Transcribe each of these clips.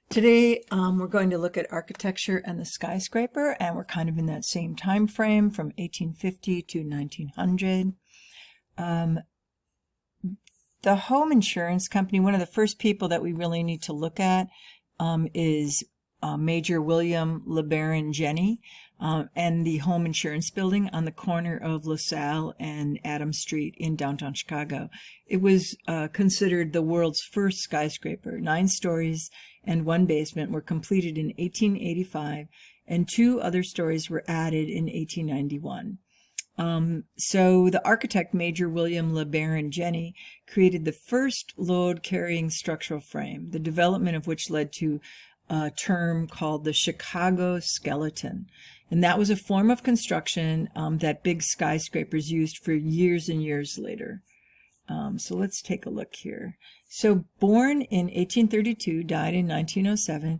Today, we're going to look at architecture and the skyscraper, and we're kind of in that same time frame from 1850 to 1900. The home insurance company, one of the first people that we really need to look at is Major William LeBaron Jenney and the home insurance building on the corner of LaSalle and Adams Street in downtown Chicago. It was considered the world's first skyscraper. 9 stories and 1 basement were completed in 1885, and 2 other stories were added in 1891. So the architect Major William LeBaron Jenney created the first load-carrying structural frame, the development of which led to a term called the Chicago skeleton. And that was a form of construction that big skyscrapers used for years and years later. So let's take a look here. So born in 1832, died in 1907,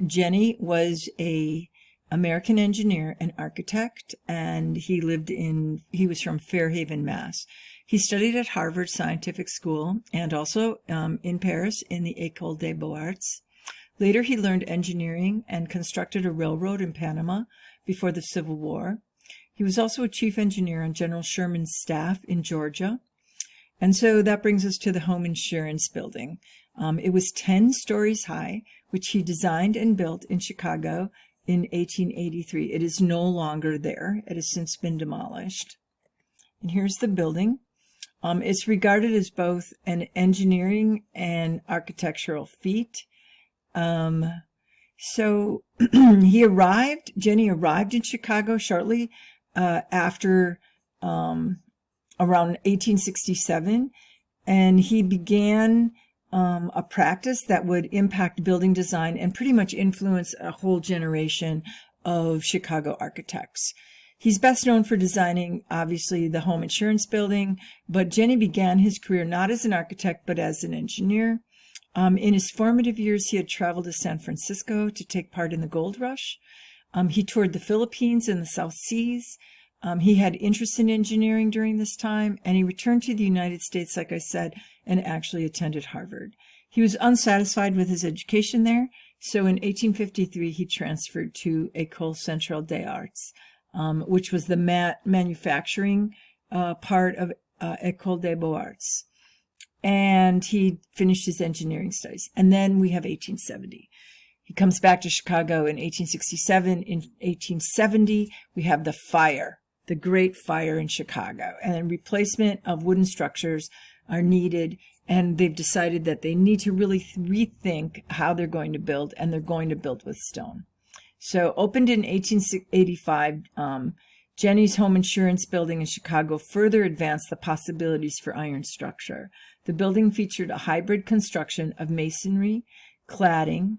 Jenney was a American engineer and architect, and he was from Fairhaven, Mass. He studied at Harvard Scientific School and also in Paris in the École des Beaux-Arts. Later, he learned engineering and constructed a railroad in Panama before the Civil War. He was also a chief engineer on General Sherman's staff in Georgia. And so that brings us to the home insurance building. It was 10 stories high, which he designed and built in Chicago in 1883. It is no longer there. It has since been demolished. And here's the building. It's regarded as both an engineering and architectural feat. So Jenney arrived in Chicago shortly after around 1867, and he began a practice that would impact building design and pretty much influence a whole generation of Chicago architects. He's best known for designing, obviously, the home insurance building, but Jenney began his career not as an architect, but as an engineer. In his formative years, he had traveled to San Francisco to take part in the gold rush. He toured the Philippines and the South Seas. He had interest in engineering during this time, and he returned to the United States, like I said, and actually attended Harvard. He was unsatisfied with his education there, so in 1853 he transferred to École Centrale des Arts, which was the manufacturing part of École des Beaux-Arts. And he finished his engineering studies. And then we have 1870. He comes back to Chicago in 1867. In 1870, we have the fire, the Great Fire in Chicago. And then replacement of wooden structures are needed. And they've decided that they need to really rethink how they're going to build, and they're going to build with stone. So opened in 1885, Jenney's home insurance building in Chicago further advanced the possibilities for iron structure. The building featured a hybrid construction of masonry, cladding,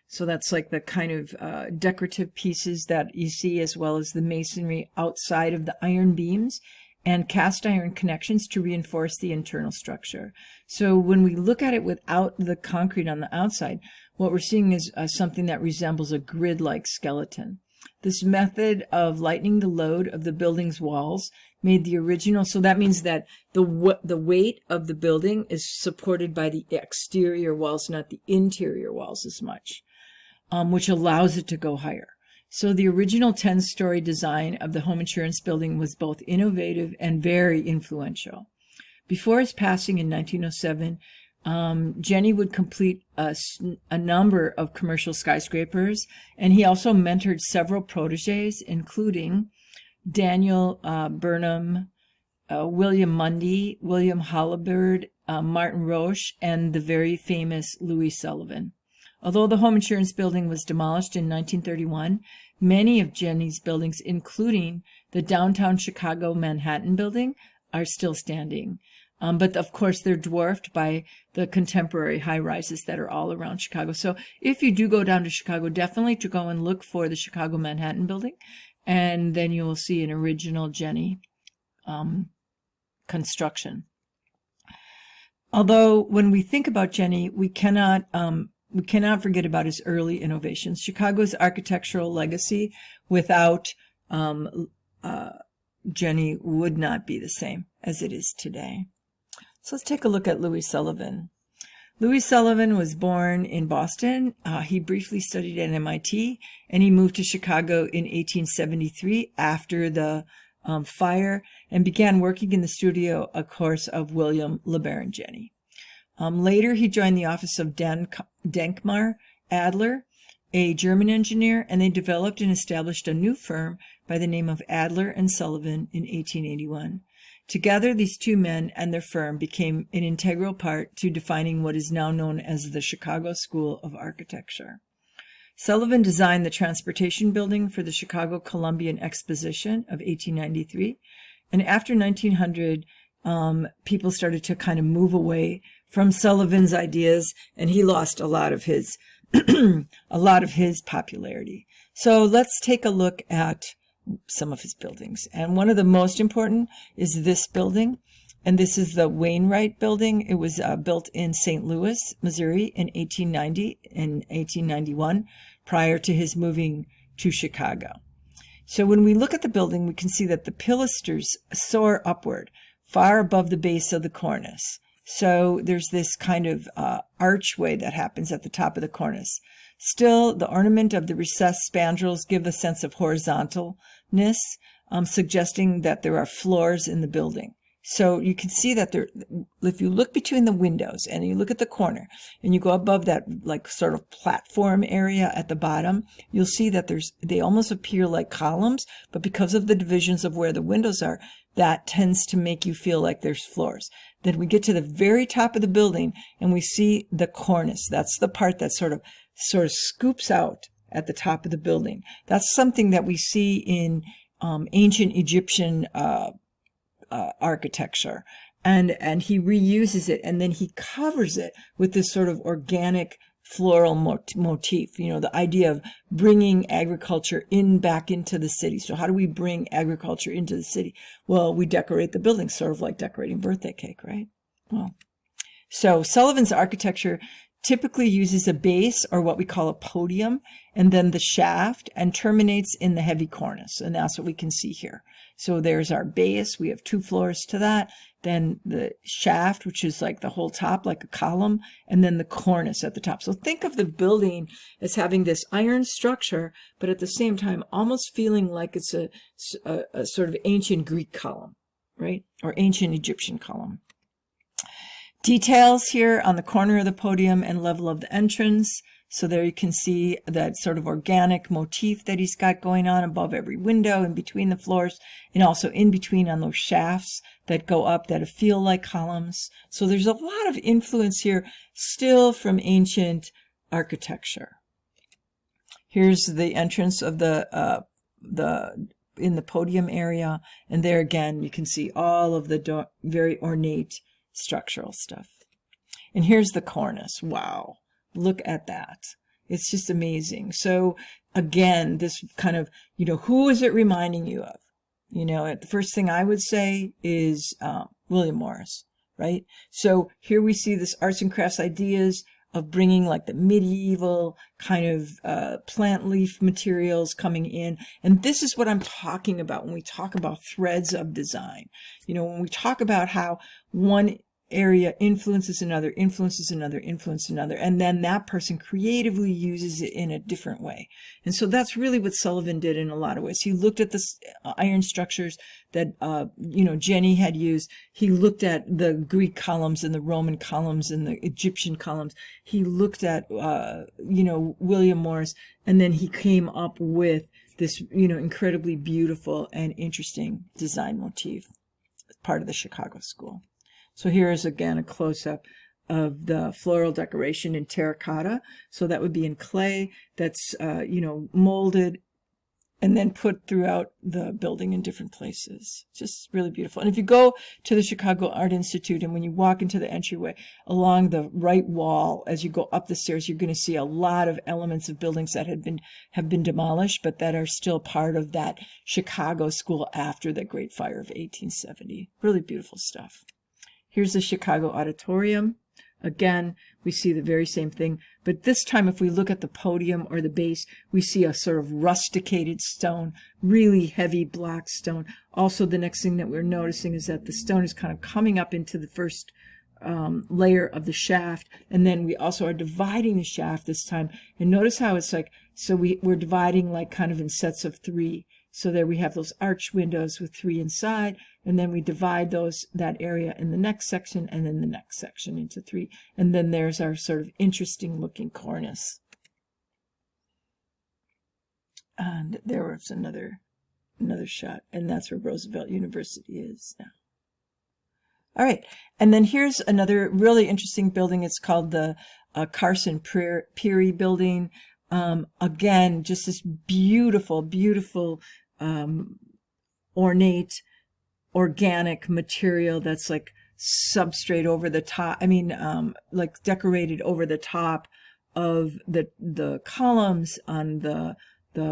so that's like the kind of decorative pieces that you see, as well as the masonry outside of the iron beams, and cast iron connections to reinforce the internal structure. So when we look at it without the concrete on the outside, what we're seeing is something that resembles a grid-like skeleton. This method of lightening the load of the building's walls made the original, so that means that the weight of the building is supported by the exterior walls, not the interior walls as much, which allows it to go higher. So the original 10-story design of the home insurance building was both innovative and very influential. Before his passing in 1907, Jenney would complete a number of commercial skyscrapers, and he also mentored several proteges, including Daniel Burnham, William Mundy, William Halliburd, Martin Roche, and the very famous Louis Sullivan. Although the home insurance building was demolished in 1931, many of Jenney's buildings, including the downtown Chicago Manhattan building, are still standing. But of course, they're dwarfed by the contemporary high-rises that are all around Chicago. So if you do go down to Chicago, definitely to go and look for the Chicago Manhattan building, and then you will see an original Jenney construction. Although when we think about Jenney, we cannot forget about his early innovations. Chicago's architectural legacy without Jenney would not be the same as it is today. So let's take a look at Louis Sullivan. Louis Sullivan was born in Boston. He briefly studied at MIT, and he moved to Chicago in 1873 after the fire, and began working in the studio, of course, of William LeBaron Jenney. Later, he joined the office of Denkmar Adler, a German engineer, and they developed and established a new firm by the name of Adler and Sullivan in 1881. Together, these two men and their firm became an integral part to defining what is now known as the Chicago School of Architecture. Sullivan designed the transportation building for the Chicago Columbian Exposition of 1893, and after 1900, people started to kind of move away from Sullivan's ideas, and he lost a lot of his popularity. So let's take a look at some of his buildings. And one of the most important is this building. And this is the Wainwright building. It was built in St. Louis, Missouri in 1890 and 1891, prior to his moving to Chicago. So when we look at the building, we can see that the pilasters soar upward, far above the base of the cornice. So there's this kind of archway that happens at the top of the cornice. Still, the ornament of the recessed spandrels give a sense of horizontalness, suggesting that there are floors in the building. So you can see that there, if you look between the windows and you look at the corner and you go above that like sort of platform area at the bottom, you'll see that they almost appear like columns, but because of the divisions of where the windows are, that tends to make you feel like there's floors. Then we get to the very top of the building and we see the cornice. That's the part that sort of scoops out at the top of the building. That's something that we see in ancient Egyptian architecture, and he reuses it, and then he covers it with this sort of organic floral motif. You know, the idea of bringing agriculture back into the city. So how do we bring agriculture into the city? Well, we decorate the building, sort of like decorating birthday cake, right? Well, so Sullivan's architecture typically uses a base, or what we call a podium, and then the shaft, and terminates in the heavy cornice. And that's what we can see here. So there's our base. We have 2 floors to that. Then the shaft, which is like the whole top, like a column, and then the cornice at the top. So think of the building as having this iron structure, but at the same time, almost feeling like it's a sort of ancient Greek column, right? Or ancient Egyptian column. Details here on the corner of the podium and level of the entrance. So there you can see that sort of organic motif that he's got going on above every window, in between the floors, and also in between on those shafts that go up that feel like columns. So there's a lot of influence here still from ancient architecture. Here's the entrance of in the podium area, and there again you can see all of the very ornate structural stuff. And here's the cornice. Wow. Look at that. It's just amazing. So again, this kind of, who is it reminding you of? The first thing I would say is William Morris, right? So here we see this arts and crafts ideas of bringing like the medieval kind of plant leaf materials coming in. And this is what I'm talking about when we talk about threads of design. When we talk about how one area influences another, influences another, influences another, and then that person creatively uses it in a different way. And so that's really what Sullivan did in a lot of ways. He looked at the iron structures that, Jenney had used. He looked at the Greek columns and the Roman columns and the Egyptian columns. He looked at, William Morris, and then he came up with this, incredibly beautiful and interesting design motif as part of the Chicago School. So here is again a close-up of the floral decoration in terracotta. So that would be in clay that's, molded and then put throughout the building in different places. Just really beautiful. And if you go to the Chicago Art Institute, and when you walk into the entryway along the right wall, as you go up the stairs, you're going to see a lot of elements of buildings that have been demolished, but that are still part of that Chicago school after the Great Fire of 1870. Really beautiful stuff. Here's the Chicago Auditorium. Again, we see the very same thing, but this time if we look at the podium or the base, we see a sort of rusticated stone, really heavy black stone. Also, the next thing that we're noticing is that the stone is kind of coming up into the first layer of the shaft, and then we also are dividing the shaft this time. And notice how it's like, so we're dividing like kind of in sets of 3. So there we have those arch windows with 3 inside, and then we divide that area in the next section and then the next section into 3. And then there's our sort of interesting looking cornice. And there was another shot, and that's where Roosevelt University is now. All right, and then here's another really interesting building. It's called the Carson Peary building. Again, just this beautiful, beautiful, ornate, organic material that's like substrate over the top. I mean, like decorated over the top of the columns on the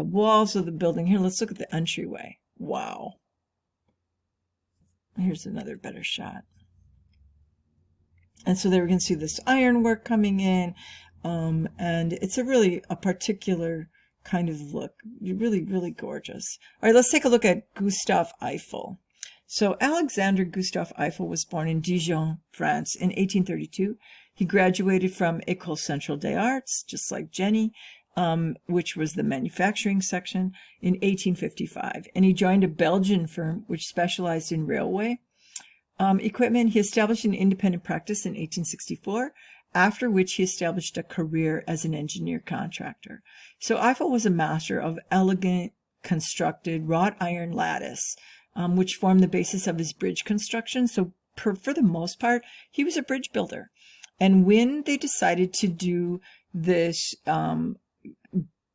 walls of the building. Here, let's look at the entryway. Wow. Here's another better shot. And so there we can see this ironwork coming in, and it's a particular kind of look. Really, really gorgeous. All right, let's take a look at Gustave Eiffel. So Alexander Gustave Eiffel was born in Dijon, France in 1832. He graduated from École Centrale des Arts, just like Jenny, which was the manufacturing section, in 1855. And he joined a Belgian firm which specialized in railway equipment. He established an independent practice in 1864, after which he established a career as an engineer contractor. So Eiffel was a master of elegant constructed wrought iron lattice, which formed the basis of his bridge construction. So for the most part, he was a bridge builder. And when they decided to do this,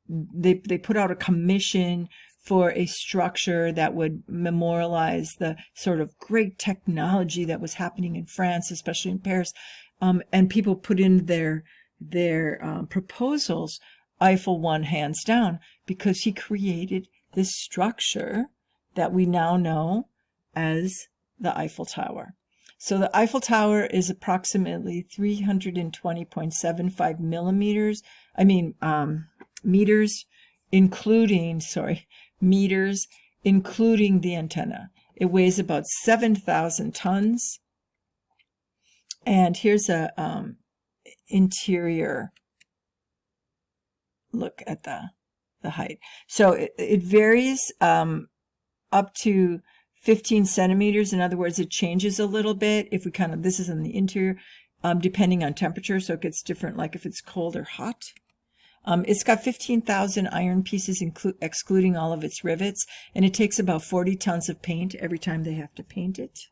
they put out a commission for a structure that would memorialize the sort of great technology that was happening in France, especially in Paris. And people put in their proposals. Eiffel won hands down because he created this structure that we now know as the Eiffel Tower. So the Eiffel Tower is approximately 320.75 meters, including the antenna. It weighs about 7,000 tons. And here's a interior look at the height. So it varies up to 15 centimeters. In other words, it changes a little bit if we this is in the interior, depending on temperature. So it gets different, like if it's cold or hot. It's got 15,000 iron pieces, excluding all of its rivets, and it takes about 40 tons of paint every time they have to paint it.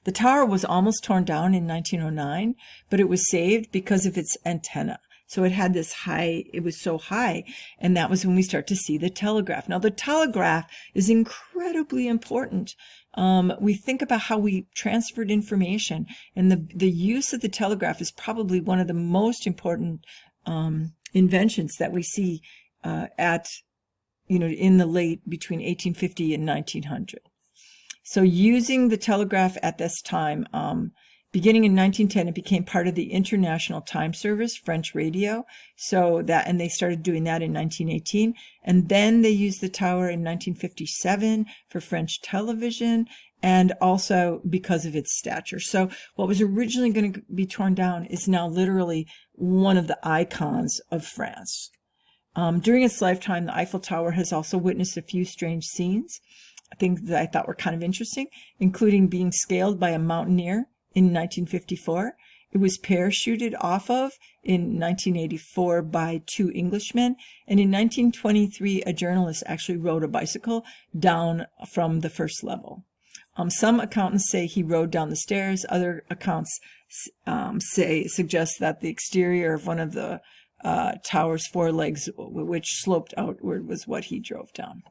The tower was almost torn down in 1909, but it was saved because of its antenna. So it had this it was so high, and that was when we start to see the telegraph. Now, the telegraph is incredibly important. We think about how we transferred information, and the use of the telegraph is probably one of the most important inventions that we see in the between 1850 and 1900. So using the telegraph at this time, beginning in 1910, it became part of the International Time Service, French radio. And they started doing that in 1918. And then they used the tower in 1957 for French television, and also because of its stature. So what was originally going to be torn down is now literally one of the icons of France. During its lifetime, the Eiffel Tower has also witnessed a few strange scenes, things that I thought were kind of interesting, including being scaled by a mountaineer in 1954. It was parachuted off of in 1984 by 2 Englishmen. And in 1923, a journalist actually rode a bicycle down from the first level. Some accountants say he rode down the stairs. Other accounts suggest that the exterior of one of the tower's 4 legs, which sloped outward, was what he drove down.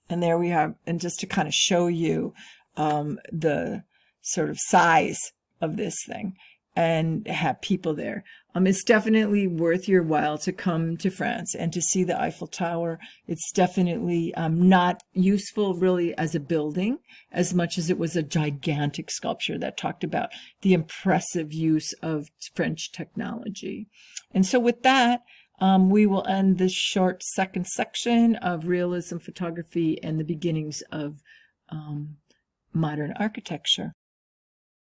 And there we have, and just to kind of show you the sort of size of this thing and have people there. It's definitely worth your while to come to France and to see the Eiffel Tower. It's definitely not useful really as a building as much as it was a gigantic sculpture that talked about the impressive use of French technology. And so with that, we will end this short second section of realism photography and the beginnings of modern architecture.